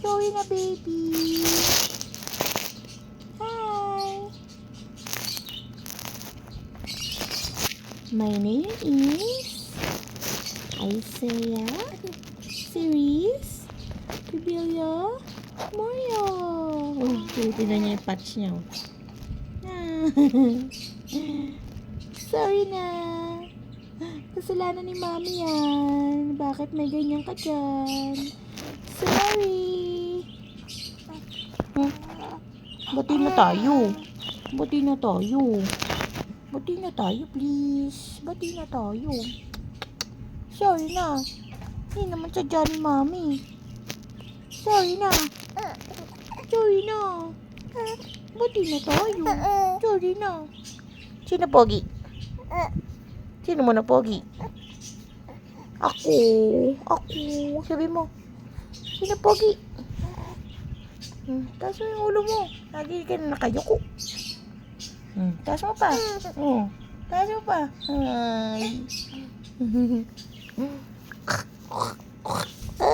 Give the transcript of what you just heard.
Sorry na, baby. Hi. My name is Isaiah, Cerise, Pibilia, Mario. Oh, tinitignan niya yung patch niya. Sorry na. Kasalanan ni Mami yan. Bakit may ganyan ka dyan? Sorry. Bati na tayo. Bati na tayo. Bati na tayo, please. Bati na tayo. Sorry na. Hindi naman sadya ni Mami. Sorry na. Sorry na. Bati na tayo. Sorry na. Sino pogi? Sino mo na pogi? Ako. Ako. Sabi mo. Sino pogi? Taas mo yung ulo mo. Lagi ka na nakayuko. Taas mo pa. Taas mo pa. Ay.